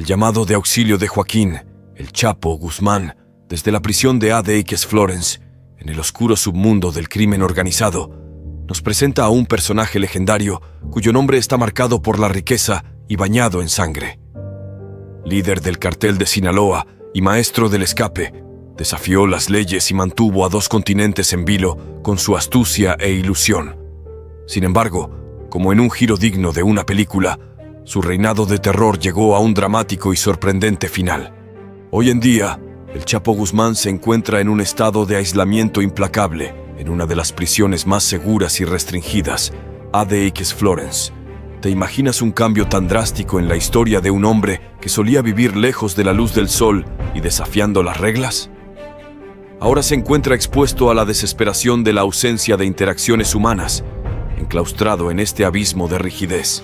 El llamado de auxilio de Joaquín, el Chapo Guzmán, desde la prisión de ADX Florence, en el oscuro submundo del crimen organizado, nos presenta a un personaje legendario cuyo nombre está marcado por la riqueza y bañado en sangre. Líder del cartel de Sinaloa y maestro del escape, desafió las leyes y mantuvo a 2 continentes en vilo con su astucia e ilusión. Sin embargo, como en un giro digno de una película, su reinado de terror llegó a un dramático y sorprendente final. Hoy en día, el Chapo Guzmán se encuentra en un estado de aislamiento implacable en una de las prisiones más seguras y restringidas, ADX Florence. ¿Te imaginas un cambio tan drástico en la historia de un hombre que solía vivir lejos de la luz del sol y desafiando las reglas? Ahora se encuentra expuesto a la desesperación de la ausencia de interacciones humanas, enclaustrado en este abismo de rigidez.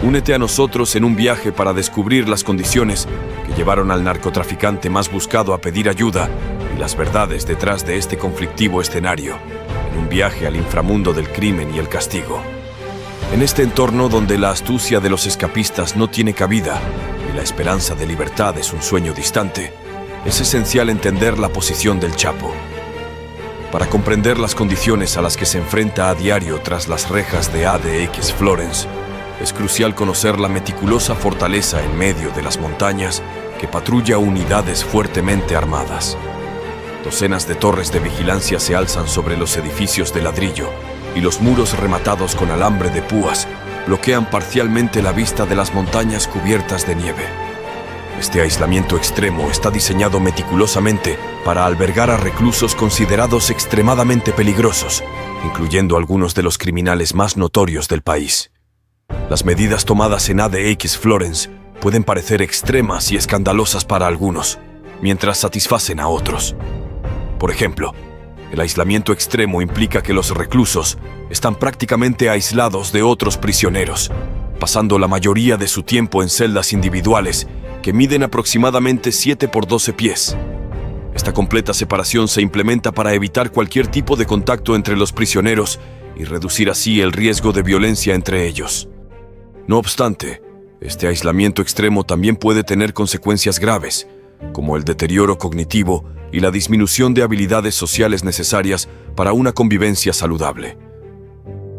Únete a nosotros en un viaje para descubrir las condiciones que llevaron al narcotraficante más buscado a pedir ayuda y las verdades detrás de este conflictivo escenario, en un viaje al inframundo del crimen y el castigo. En este entorno donde la astucia de los escapistas no tiene cabida y la esperanza de libertad es un sueño distante, es esencial entender la posición del Chapo. Para comprender las condiciones a las que se enfrenta a diario tras las rejas de ADX Florence, es crucial conocer la meticulosa fortaleza en medio de las montañas que patrulla unidades fuertemente armadas. Docenas de torres de vigilancia se alzan sobre los edificios de ladrillo y los muros rematados con alambre de púas bloquean parcialmente la vista de las montañas cubiertas de nieve. Este aislamiento extremo está diseñado meticulosamente para albergar a reclusos considerados extremadamente peligrosos, incluyendo algunos de los criminales más notorios del país. Las medidas tomadas en ADX Florence pueden parecer extremas y escandalosas para algunos, mientras satisfacen a otros. Por ejemplo, el aislamiento extremo implica que los reclusos están prácticamente aislados de otros prisioneros, pasando la mayoría de su tiempo en celdas individuales que miden aproximadamente 7 por 12 pies. Esta completa separación se implementa para evitar cualquier tipo de contacto entre los prisioneros y reducir así el riesgo de violencia entre ellos. No obstante, este aislamiento extremo también puede tener consecuencias graves, como el deterioro cognitivo y la disminución de habilidades sociales necesarias para una convivencia saludable.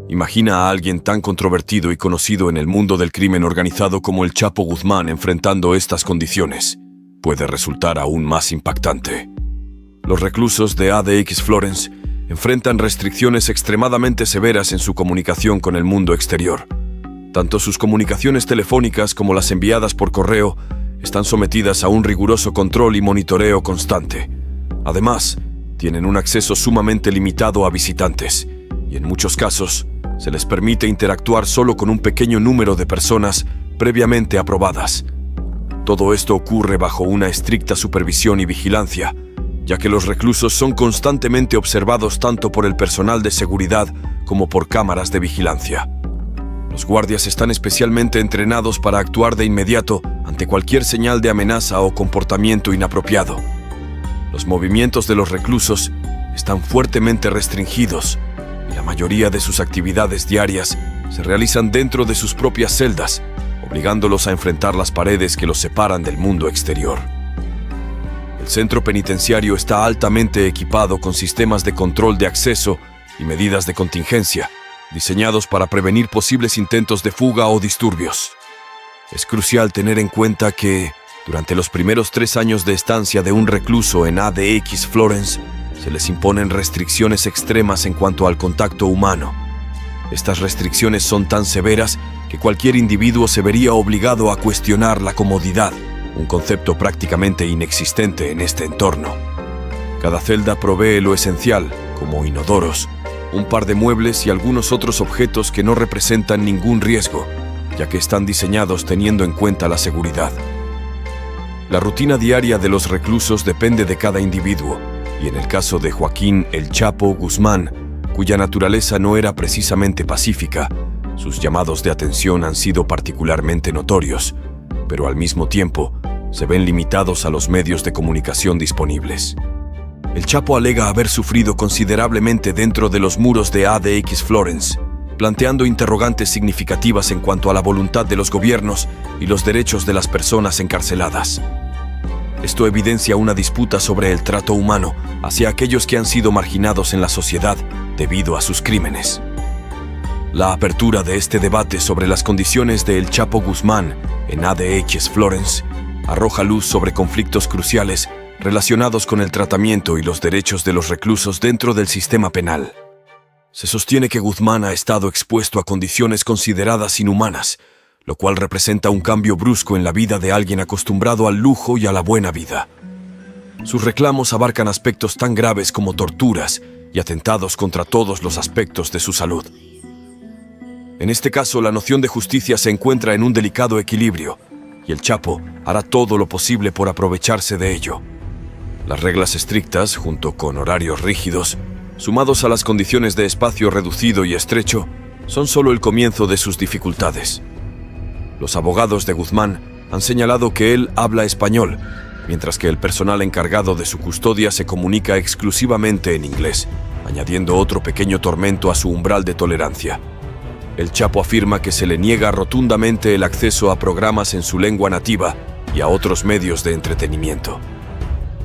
Imagina a alguien tan controvertido y conocido en el mundo del crimen organizado como el Chapo Guzmán enfrentando estas condiciones. Puede resultar aún más impactante. Los reclusos de ADX Florence enfrentan restricciones extremadamente severas en su comunicación con el mundo exterior. Tanto sus comunicaciones telefónicas como las enviadas por correo están sometidas a un riguroso control y monitoreo constante. Además, tienen un acceso sumamente limitado a visitantes, y en muchos casos se les permite interactuar solo con un pequeño número de personas previamente aprobadas. Todo esto ocurre bajo una estricta supervisión y vigilancia, ya que los reclusos son constantemente observados tanto por el personal de seguridad como por cámaras de vigilancia. Los guardias están especialmente entrenados para actuar de inmediato ante cualquier señal de amenaza o comportamiento inapropiado. Los movimientos de los reclusos están fuertemente restringidos y la mayoría de sus actividades diarias se realizan dentro de sus propias celdas, obligándolos a enfrentar las paredes que los separan del mundo exterior. El centro penitenciario está altamente equipado con sistemas de control de acceso y medidas de contingencia, diseñados para prevenir posibles intentos de fuga o disturbios. Es crucial tener en cuenta que, durante los primeros 3 años de estancia de un recluso en ADX Florence, se les imponen restricciones extremas en cuanto al contacto humano. Estas restricciones son tan severas que cualquier individuo se vería obligado a cuestionar la comodidad, un concepto prácticamente inexistente en este entorno. Cada celda provee lo esencial, como inodoros, un par de muebles y algunos otros objetos que no representan ningún riesgo, ya que están diseñados teniendo en cuenta la seguridad. La rutina diaria de los reclusos depende de cada individuo, y en el caso de Joaquín el Chapo Guzmán, cuya naturaleza no era precisamente pacífica, sus llamados de atención han sido particularmente notorios, pero al mismo tiempo se ven limitados a los medios de comunicación disponibles. El Chapo alega haber sufrido considerablemente dentro de los muros de ADX Florence, planteando interrogantes significativas en cuanto a la voluntad de los gobiernos y los derechos de las personas encarceladas. Esto evidencia una disputa sobre el trato humano hacia aquellos que han sido marginados en la sociedad debido a sus crímenes. La apertura de este debate sobre las condiciones de El Chapo Guzmán en ADX Florence arroja luz sobre conflictos cruciales relacionados con el tratamiento y los derechos de los reclusos dentro del sistema penal. Se sostiene que Guzmán ha estado expuesto a condiciones consideradas inhumanas, lo cual representa un cambio brusco en la vida de alguien acostumbrado al lujo y a la buena vida. Sus reclamos abarcan aspectos tan graves como torturas y atentados contra todos los aspectos de su salud. En este caso, la noción de justicia se encuentra en un delicado equilibrio, y el Chapo hará todo lo posible por aprovecharse de ello. Las reglas estrictas, junto con horarios rígidos, sumados a las condiciones de espacio reducido y estrecho, son solo el comienzo de sus dificultades. Los abogados de Guzmán han señalado que él habla español, mientras que el personal encargado de su custodia se comunica exclusivamente en inglés, añadiendo otro pequeño tormento a su umbral de tolerancia. El Chapo afirma que se le niega rotundamente el acceso a programas en su lengua nativa y a otros medios de entretenimiento.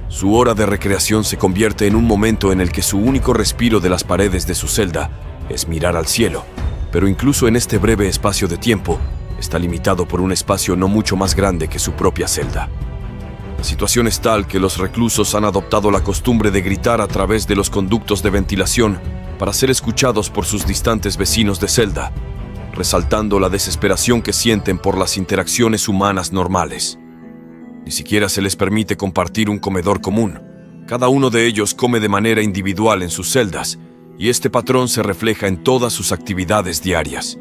Su hora de recreación se convierte en un momento en el que su único respiro de las paredes de su celda es mirar al cielo, pero incluso en este breve espacio de tiempo, está limitado por un espacio no mucho más grande que su propia celda. La situación es tal que los reclusos han adoptado la costumbre de gritar a través de los conductos de ventilación para ser escuchados por sus distantes vecinos de celda, resaltando la desesperación que sienten por las interacciones humanas normales. Ni siquiera se les permite compartir un comedor común. Cada uno de ellos come de manera individual en sus celdas, y este patrón se refleja en todas sus actividades diarias.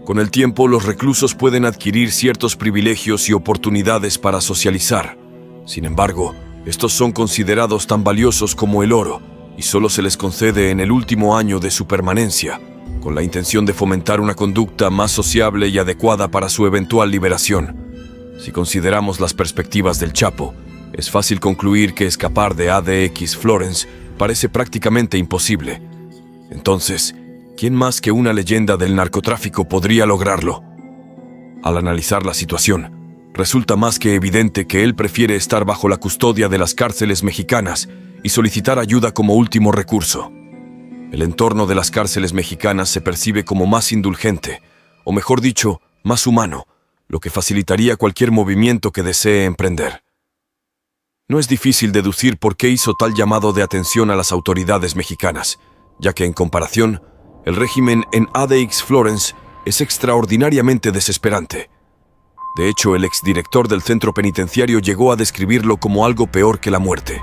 Con el tiempo, los reclusos pueden adquirir ciertos privilegios y oportunidades para socializar. Sin embargo, estos son considerados tan valiosos como el oro, y solo se les concede en el último año de su permanencia, con la intención de fomentar una conducta más sociable y adecuada para su eventual liberación. Si consideramos las perspectivas del Chapo, es fácil concluir que escapar de ADX Florence parece prácticamente imposible. Entonces, ¿quién más que una leyenda del narcotráfico podría lograrlo? Al analizar la situación, resulta más que evidente que él prefiere estar bajo la custodia de las cárceles mexicanas y solicitar ayuda como último recurso. El entorno de las cárceles mexicanas se percibe como más indulgente, o mejor dicho, más humano, lo que facilitaría cualquier movimiento que desee emprender. No es difícil deducir por qué hizo tal llamado de atención a las autoridades mexicanas, ya que en comparación, el régimen en ADX Florence es extraordinariamente desesperante. De hecho, el exdirector del centro penitenciario llegó a describirlo como algo peor que la muerte.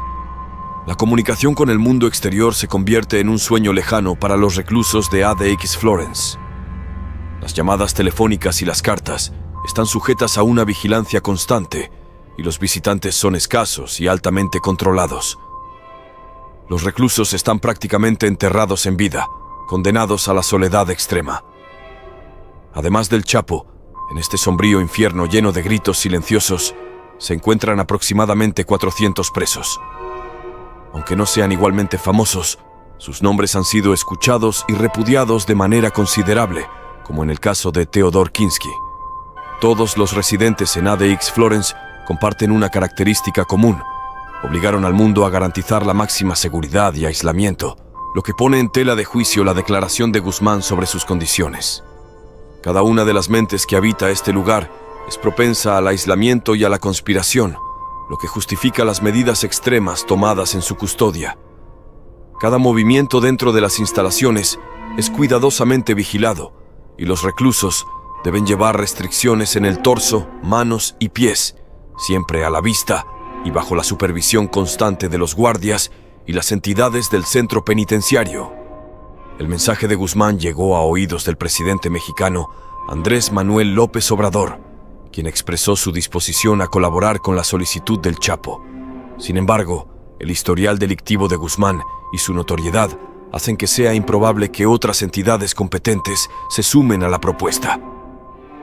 La comunicación con el mundo exterior se convierte en un sueño lejano para los reclusos de ADX Florence. Las llamadas telefónicas y las cartas están sujetas a una vigilancia constante y los visitantes son escasos y altamente controlados. Los reclusos están prácticamente enterrados en vida, condenados a la soledad extrema. Además del Chapo, en este sombrío infierno lleno de gritos silenciosos, se encuentran aproximadamente 400 presos. Aunque no sean igualmente famosos, sus nombres han sido escuchados y repudiados de manera considerable, como en el caso de Theodore Kinski. Todos los residentes en ADX Florence comparten una característica común: obligaron al mundo a garantizar la máxima seguridad y aislamiento, lo que pone en tela de juicio la declaración de Guzmán sobre sus condiciones. Cada una de las mentes que habita este lugar es propensa al aislamiento y a la conspiración, lo que justifica las medidas extremas tomadas en su custodia. Cada movimiento dentro de las instalaciones es cuidadosamente vigilado, y los reclusos deben llevar restricciones en el torso, manos y pies, siempre a la vista y bajo la supervisión constante de los guardias y las entidades del centro penitenciario. El mensaje de Guzmán llegó a oídos del presidente mexicano Andrés Manuel López Obrador, quien expresó su disposición a colaborar con la solicitud del Chapo. Sin embargo, el historial delictivo de Guzmán y su notoriedad hacen que sea improbable que otras entidades competentes se sumen a la propuesta.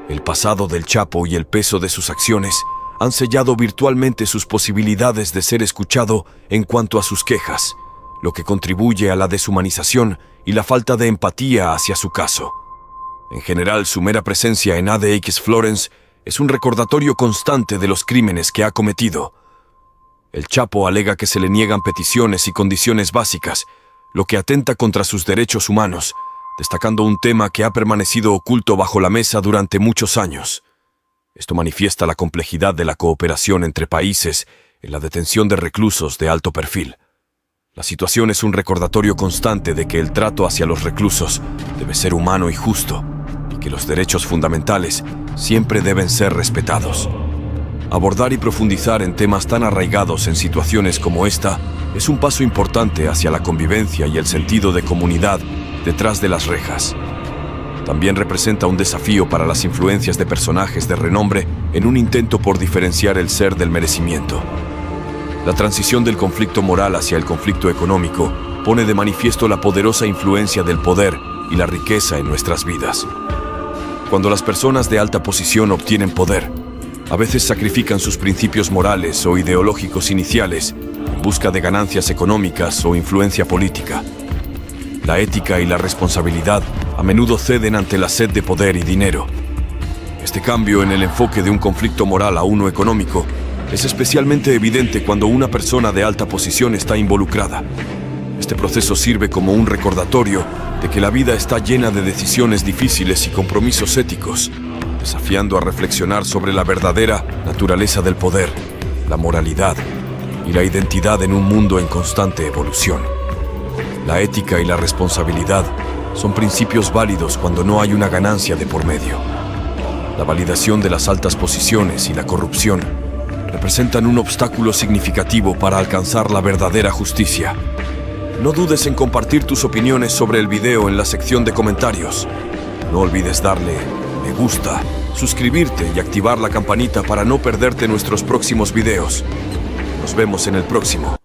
El pasado del Chapo y el peso de sus acciones han sellado virtualmente sus posibilidades de ser escuchado en cuanto a sus quejas, lo que contribuye a la deshumanización y la falta de empatía hacia su caso. En general, su mera presencia en ADX Florence es un recordatorio constante de los crímenes que ha cometido. El Chapo alega que se le niegan peticiones y condiciones básicas, lo que atenta contra sus derechos humanos, destacando un tema que ha permanecido oculto bajo la mesa durante muchos años. Esto manifiesta la complejidad de la cooperación entre países en la detención de reclusos de alto perfil. La situación es un recordatorio constante de que el trato hacia los reclusos debe ser humano y justo, y que los derechos fundamentales siempre deben ser respetados. Abordar y profundizar en temas tan arraigados en situaciones como esta es un paso importante hacia la convivencia y el sentido de comunidad detrás de las rejas. También representa un desafío para las influencias de personajes de renombre en un intento por diferenciar el ser del merecimiento. La transición del conflicto moral hacia el conflicto económico pone de manifiesto la poderosa influencia del poder y la riqueza en nuestras vidas. Cuando las personas de alta posición obtienen poder, a veces sacrifican sus principios morales o ideológicos iniciales en busca de ganancias económicas o influencia política. La ética y la responsabilidad a menudo ceden ante la sed de poder y dinero. Este cambio en el enfoque de un conflicto moral a uno económico es especialmente evidente cuando una persona de alta posición está involucrada. Este proceso sirve como un recordatorio de que la vida está llena de decisiones difíciles y compromisos éticos, desafiando a reflexionar sobre la verdadera naturaleza del poder, la moralidad y la identidad en un mundo en constante evolución. La ética y la responsabilidad son principios válidos cuando no hay una ganancia de por medio. La validación de las altas posiciones y la corrupción representan un obstáculo significativo para alcanzar la verdadera justicia. No dudes en compartir tus opiniones sobre el video en la sección de comentarios. No olvides darle me gusta, suscribirte y activar la campanita para no perderte nuestros próximos videos. Nos vemos en el próximo.